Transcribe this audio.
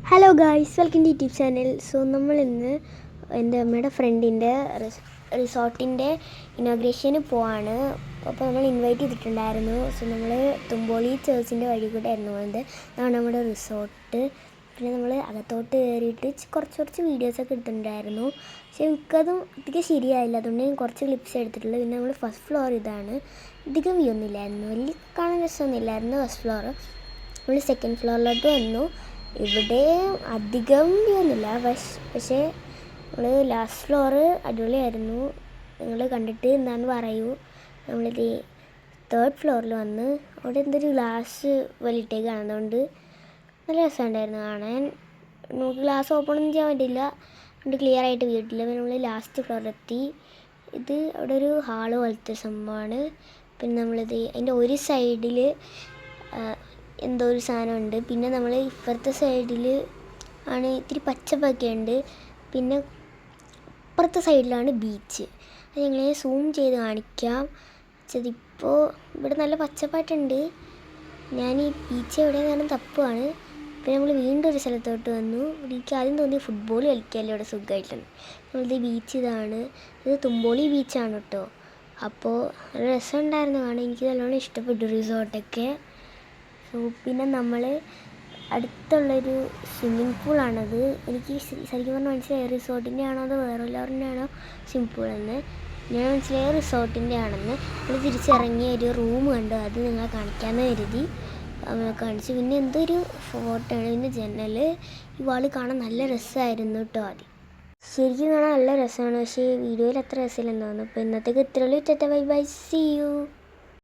Hello guys, welcome to YouTube channel. So നമ്മൾ ഇന്ന് എൻ്റെ അമ്മയുടെ ഫ്രണ്ടിൻ്റെ റിസോർട്ടിൻ്റെ ഇനോഗ്രേഷന് പോവാണ്. അപ്പോൾ നമ്മൾ ഇൻവൈറ്റ് ചെയ്തിട്ടുണ്ടായിരുന്നു. സോ നമ്മൾ തുമ്പോളി ചേർച്ചിൻ്റെ വഴി കൂടെ ആയിരുന്നു പോകുന്നത്. അതാണ് നമ്മുടെ റിസോർട്ട്. പിന്നെ നമ്മൾ അകത്തോട്ട് കയറിയിട്ട് കുറച്ച് വീഡിയോസൊക്കെ എടുത്തിട്ടുണ്ടായിരുന്നു. പക്ഷേ മിക്കതും അധികം ശരിയായില്ല, അതുകൊണ്ട് ഞാൻ കുറച്ച് ക്ലിപ്സ് എടുത്തിട്ടുള്ളൂ. പിന്നെ നമ്മൾ ഫസ്റ്റ് ഫ്ലോർ ഇതാണ്. അധികം വ്യൂ ഒന്നും ഇല്ലായിരുന്നു, വലിയ കാണാൻ രസമൊന്നും ഇല്ലായിരുന്നു ഫസ്റ്റ് ഫ്ലോർ. നമ്മൾ സെക്കൻഡ് ഫ്ലോറിലോട്ട് വന്നു. ഇവിടെ അധികം ഒന്നുമില്ല, പക്ഷേ നമ്മൾ ലാസ്റ്റ് ഫ്ലോറ് അടിപൊളിയായിരുന്നു. നിങ്ങൾ കണ്ടിട്ട് എന്താണെന്ന് പറയൂ. നമ്മളിത് തേർഡ് ഫ്ലോറിൽ വന്ന് അവിടെ എന്തൊരു ഗ്ലാസ് വലിയിട്ടേക്ക് കാണുന്നതുകൊണ്ട് നല്ല രസമുണ്ടായിരുന്നു കാണാൻ. നമുക്ക് ഗ്ലാസ് ഓപ്പൺ ഒന്നും ചെയ്യാൻ പറ്റില്ല, അതുകൊണ്ട് ക്ലിയർ ആയിട്ട് വീട്ടില്ല. പിന്നെ നമ്മൾ ലാസ്റ്റ് ഫ്ലോറിലെത്തി. ഇത് അവിടെ ഒരു ഹാള് പോലത്തെ സംഭവമാണ്. പിന്നെ നമ്മളിത് അതിൻ്റെ ഒരു സൈഡിൽ എന്തോ ഒരു സാധനമുണ്ട്. പിന്നെ നമ്മൾ ഇപ്പുറത്തെ സൈഡിൽ ആണ് ഇത്തിരി പച്ചപ്പൊക്കെ ഉണ്ട്. പിന്നെ ഇപ്പുറത്തെ സൈഡിലാണ് ബീച്ച്. അത് ഞങ്ങളെ സൂം ചെയ്ത് കാണിക്കാം. ഇതിപ്പോൾ ഇവിടെ നല്ല പച്ചപ്പായിട്ടുണ്ട്. ഞാൻ ഈ ബീച്ച് എവിടെയെന്നാലും തപ്പുവാണ്. പിന്നെ നമ്മൾ വീണ്ടും ഒരു സ്ഥലത്തോട്ട് വന്നു. എനിക്ക് ആദ്യം തോന്നി ഫുട്ബോൾ കളിക്കാമല്ലോ ഇവിടെ സുഖമായിട്ടാണ്. നമ്മളിത് ബീച്ച് ഇതാണ്. ഇത് തുമ്പോളി ബീച്ചാണ് കേട്ടോ. അപ്പോൾ നല്ല രസമുണ്ടായിരുന്നു കാണാൻ. എനിക്ക് നല്ലോണം ഇഷ്ടപ്പെട്ടു റിസോർട്ടൊക്കെ. പിന്നെ നമ്മൾ അടുത്തുള്ളൊരു സ്വിമ്മിങ് പൂളാണത്. എനിക്ക് ശരിക്കും പറഞ്ഞാൽ മനസ്സിലായി റിസോർട്ടിൻ്റെ ആണോ അതോ വേറെ എല്ലാവരുടെ ആണോ സ്വിമ്മിങ് പൂളെന്ന്. ഞാൻ മനസ്സിലായ റിസോർട്ടിൻ്റെ ആണെന്ന്. നമ്മൾ തിരിച്ചിറങ്ങിയ ഒരു റൂം കണ്ടു, അത് നിങ്ങളെ കാണിക്കാമെന്ന് കരുതി കാണിച്ചു. പിന്നെ എന്തൊരു ഫോട്ടോയാണ്. പിന്നെ ജനൽ ഈ വാള് കാണാൻ നല്ല രസമായിരുന്നു കേട്ടോ. ആദ്യം ശരിക്കും കാണാൻ നല്ല രസമാണ്, പക്ഷേ വീഡിയോയിൽ അത്ര രസമില്ലെന്ന് തോന്നുന്നു. അപ്പോൾ ഇന്നത്തേക്ക് ഇത്രയുള്ളൂ. Bye bye, see U.